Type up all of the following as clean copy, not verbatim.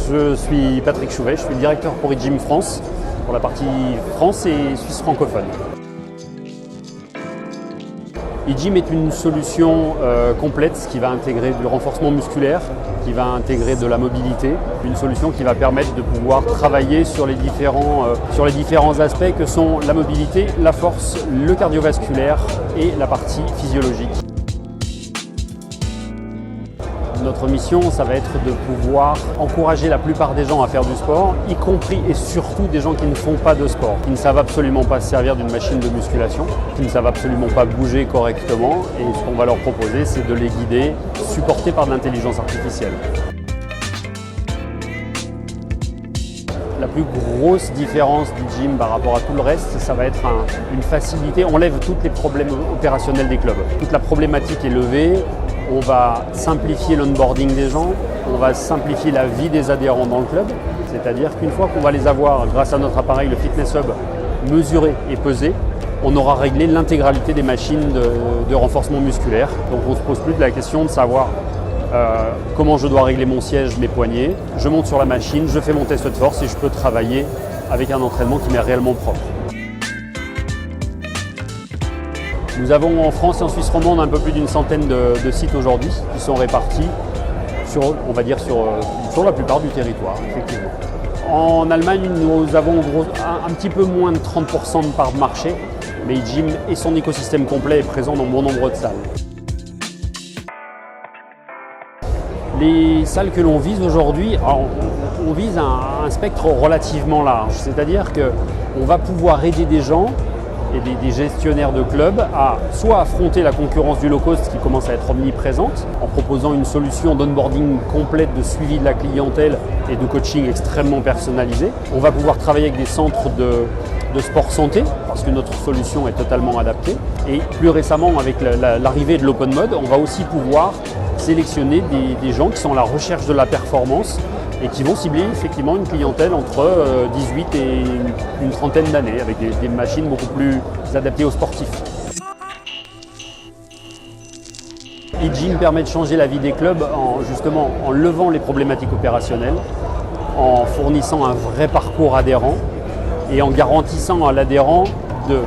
Je suis Patrick Chouvet, je suis le directeur pour eGym France, pour la partie France et Suisse francophone. eGym est une solution complète qui va intégrer du renforcement musculaire, qui va intégrer de la mobilité, une solution qui va permettre de pouvoir travailler sur les différents aspects que sont la mobilité, la force, le cardiovasculaire et la partie physiologique. Notre mission, ça va être de pouvoir encourager la plupart des gens à faire du sport, y compris et surtout des gens qui ne font pas de sport, qui ne savent absolument pas se servir d'une machine de musculation, qui ne savent absolument pas bouger correctement. Et ce qu'on va leur proposer, c'est de les guider, supportés par de l'intelligence artificielle. La plus grosse différence du gym par rapport à tout le reste, ça va être une facilité. On lève tous les problèmes opérationnels des clubs. Toute la problématique est levée. On va simplifier l'onboarding des gens, on va simplifier la vie des adhérents dans le club. C'est-à-dire qu'une fois qu'on va les avoir, grâce à notre appareil, le Fitness Hub, mesuré et pesé, on aura réglé l'intégralité des machines de renforcement musculaire. Donc on ne se pose plus de la question de savoir comment je dois régler mon siège, mes poignets. Je monte sur la machine, je fais mon test de force et je peux travailler avec un entraînement qui m'est réellement propre. Nous avons en France et en Suisse romande un peu plus d'une centaine de sites aujourd'hui qui sont répartis sur la plupart du territoire, effectivement. En Allemagne, nous avons un petit peu moins de 30% de part de marché, mais eGym et son écosystème complet est présent dans bon nombre de salles. Les salles que l'on vise aujourd'hui, on vise un spectre relativement large, c'est-à-dire qu'on va pouvoir aider des gens et des gestionnaires de clubs à soit affronter la concurrence du low-cost qui commence à être omniprésente en proposant une solution d'onboarding complète de suivi de la clientèle et de coaching extrêmement personnalisé. On va pouvoir travailler avec des centres de sport santé parce que notre solution est totalement adaptée. Et plus récemment, avec l'arrivée de l'open mode, on va aussi pouvoir sélectionner des gens qui sont à la recherche de la performance et qui vont cibler effectivement une clientèle entre 18 et une trentaine d'années avec des machines beaucoup plus adaptées aux sportifs. eGym permet de changer la vie des clubs en levant les problématiques opérationnelles, en fournissant un vrai parcours adhérent et en garantissant à l'adhérent de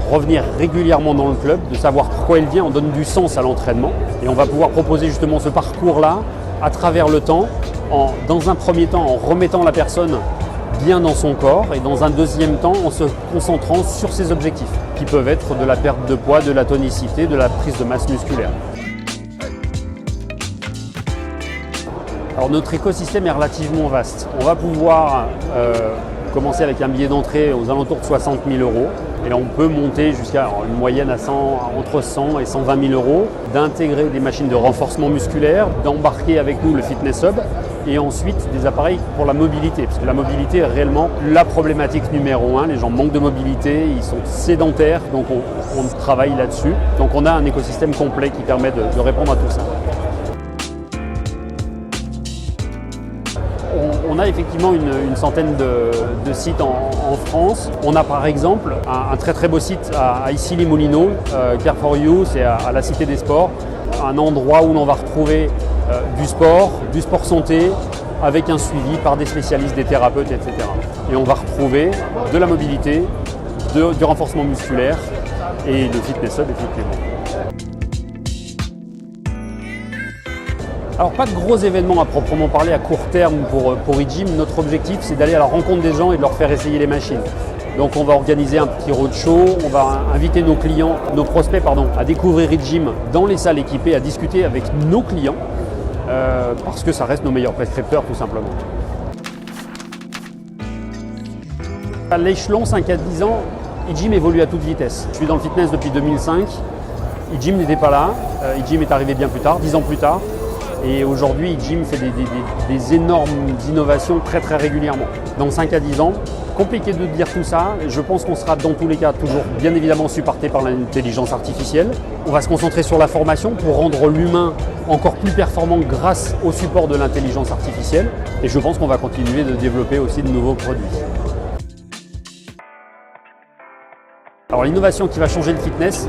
revenir régulièrement dans le club, de savoir pourquoi il vient, on donne du sens à l'entraînement et on va pouvoir proposer justement ce parcours-là à travers le temps, dans un premier temps en remettant la personne bien dans son corps et dans un deuxième temps en se concentrant sur ses objectifs qui peuvent être de la perte de poids, de la tonicité, de la prise de masse musculaire. Alors notre écosystème est relativement vaste. On va pouvoir commencer avec un billet d'entrée aux alentours de 60 000 € et on peut monter jusqu'à une moyenne entre 100 et 120 000 €, d'intégrer des machines de renforcement musculaire, d'embarquer avec nous le Fitness Hub et ensuite des appareils pour la mobilité, parce que la mobilité est réellement la problématique numéro 1. Les gens manquent de mobilité, ils sont sédentaires, donc on travaille là-dessus. Donc on a un écosystème complet qui permet de répondre à tout ça. On a effectivement une centaine de sites en France. On a par exemple un très très beau site à Issy-les-Moulineaux, Care for You, c'est à la Cité des Sports, un endroit où l'on va retrouver du sport santé, avec un suivi par des spécialistes, des thérapeutes, etc. Et on va retrouver de la mobilité, du renforcement musculaire et le Fitness Hub effectivement. Alors pas de gros événements à proprement parler à court terme pour eGym. Notre objectif c'est d'aller à la rencontre des gens et de leur faire essayer les machines. Donc on va organiser un petit roadshow, on va inviter nos prospects à découvrir eGym dans les salles équipées, à discuter avec nos clients parce que ça reste nos meilleurs prescripteurs tout simplement. À l'échelon 5 à 10 ans, eGym évolue à toute vitesse. Je suis dans le fitness depuis 2005, eGym n'était pas là, eGym est arrivé bien plus tard, 10 ans plus tard. Et aujourd'hui, eGym fait des énormes innovations très très régulièrement. Dans 5 à 10 ans, compliqué de dire tout ça, je pense qu'on sera dans tous les cas toujours bien évidemment supporté par l'intelligence artificielle. On va se concentrer sur la formation pour rendre l'humain encore plus performant grâce au support de l'intelligence artificielle. Et je pense qu'on va continuer de développer aussi de nouveaux produits. Alors l'innovation qui va changer le fitness,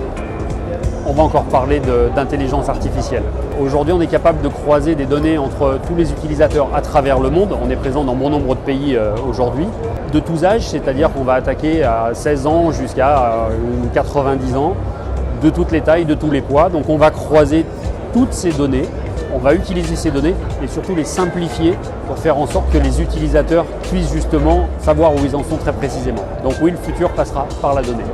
on va encore parler d'intelligence artificielle. Aujourd'hui, on est capable de croiser des données entre tous les utilisateurs à travers le monde. On est présent dans bon nombre de pays aujourd'hui, de tous âges, c'est-à-dire qu'on va attaquer à 16 ans jusqu'à 90 ans, de toutes les tailles, de tous les poids. Donc on va croiser toutes ces données, on va utiliser ces données et surtout les simplifier pour faire en sorte que les utilisateurs puissent justement savoir où ils en sont très précisément. Donc oui, le futur passera par la donnée.